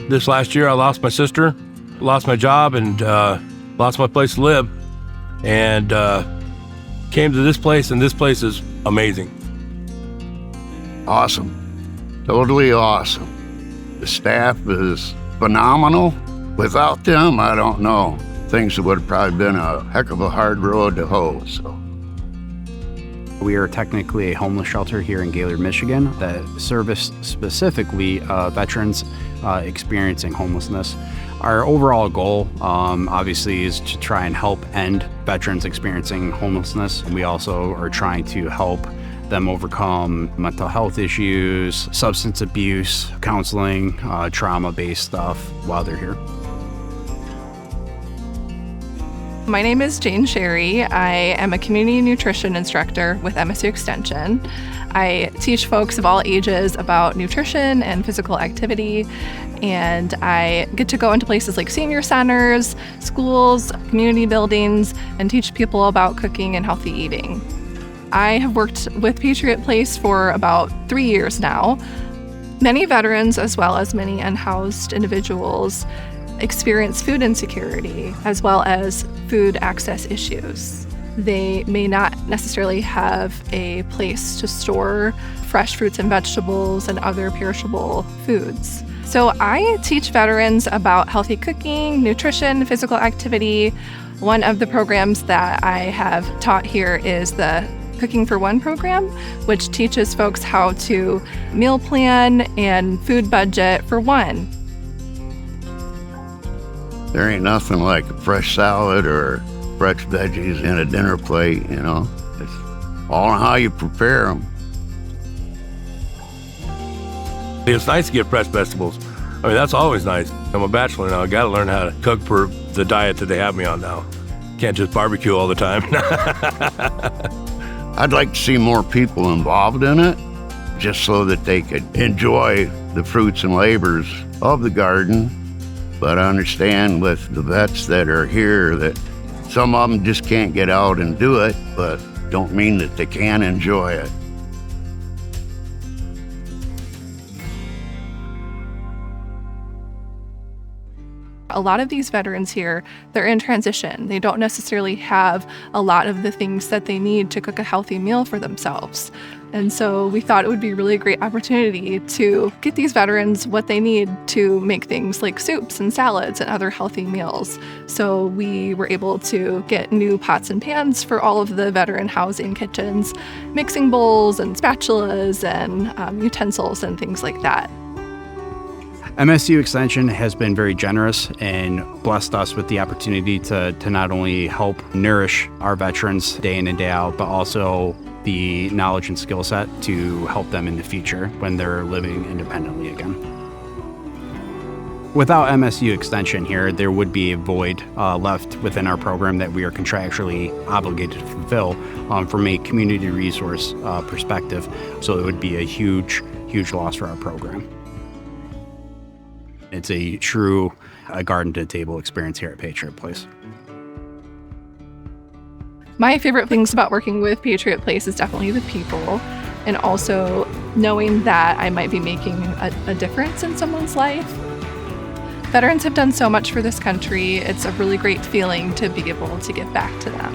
This last year, I lost my sister, lost my job, and lost my place to live, and came to this place, and this place is amazing. Awesome. Totally awesome. The staff is phenomenal. Without them, I don't know. Things would have probably been a heck of a hard road to hoe. So. We are technically a homeless shelter here in Gaylord, Michigan that service specifically veterans experiencing homelessness. Our overall goal, obviously, is to try and help end veterans experiencing homelessness. We also are trying to help them overcome mental health issues, substance abuse, counseling, trauma-based stuff while they're here. My name is Jane Sherry. I am a community nutrition instructor with MSU Extension. I teach folks of all ages about nutrition and physical activity, and I get to go into places like senior centers, schools, community buildings, and teach people about cooking and healthy eating. I have worked with Patriot Place for about 3 years now. Many veterans, as well as many unhoused individuals, experience food insecurity as well as food access issues. They may not necessarily have a place to store fresh fruits and vegetables and other perishable foods. So I teach veterans about healthy cooking, nutrition, physical activity. One of the programs that I have taught here is the Cooking for One program, which teaches folks how to meal plan and food budget for one. There ain't nothing like a fresh salad or fresh veggies in a dinner plate, you know. It's all on how you prepare them. It's nice to get fresh vegetables. I mean, that's always nice. I'm a bachelor now. I got to learn how to cook for the diet that they have me on now. Can't just barbecue all the time. I'd like to see more people involved in it, just so that they could enjoy the fruits and labors of the garden. But I understand with the vets that are here that some of them just can't get out and do it, but don't mean that they can't enjoy it. A lot of these veterans here, they're in transition. They don't necessarily have a lot of the things that they need to cook a healthy meal for themselves. And so we thought it would be a really great opportunity to get these veterans what they need to make things like soups and salads and other healthy meals. So we were able to get new pots and pans for all of the veteran housing kitchens, mixing bowls and spatulas and utensils and things like that. MSU Extension has been very generous and blessed us with the opportunity to not only help nourish our veterans day in and day out, but also the knowledge and skill set to help them in the future when they're living independently again. Without MSU Extension here, there would be a void left within our program that we are contractually obligated to fulfill from a community resource perspective. So it would be a huge loss for our program. It's a true garden-to-table experience here at Patriot Place. My favorite things about working with Patriot Place is definitely the people, and also knowing that I might be making a difference in someone's life. Veterans have done so much for this country. It's a really great feeling to be able to give back to them.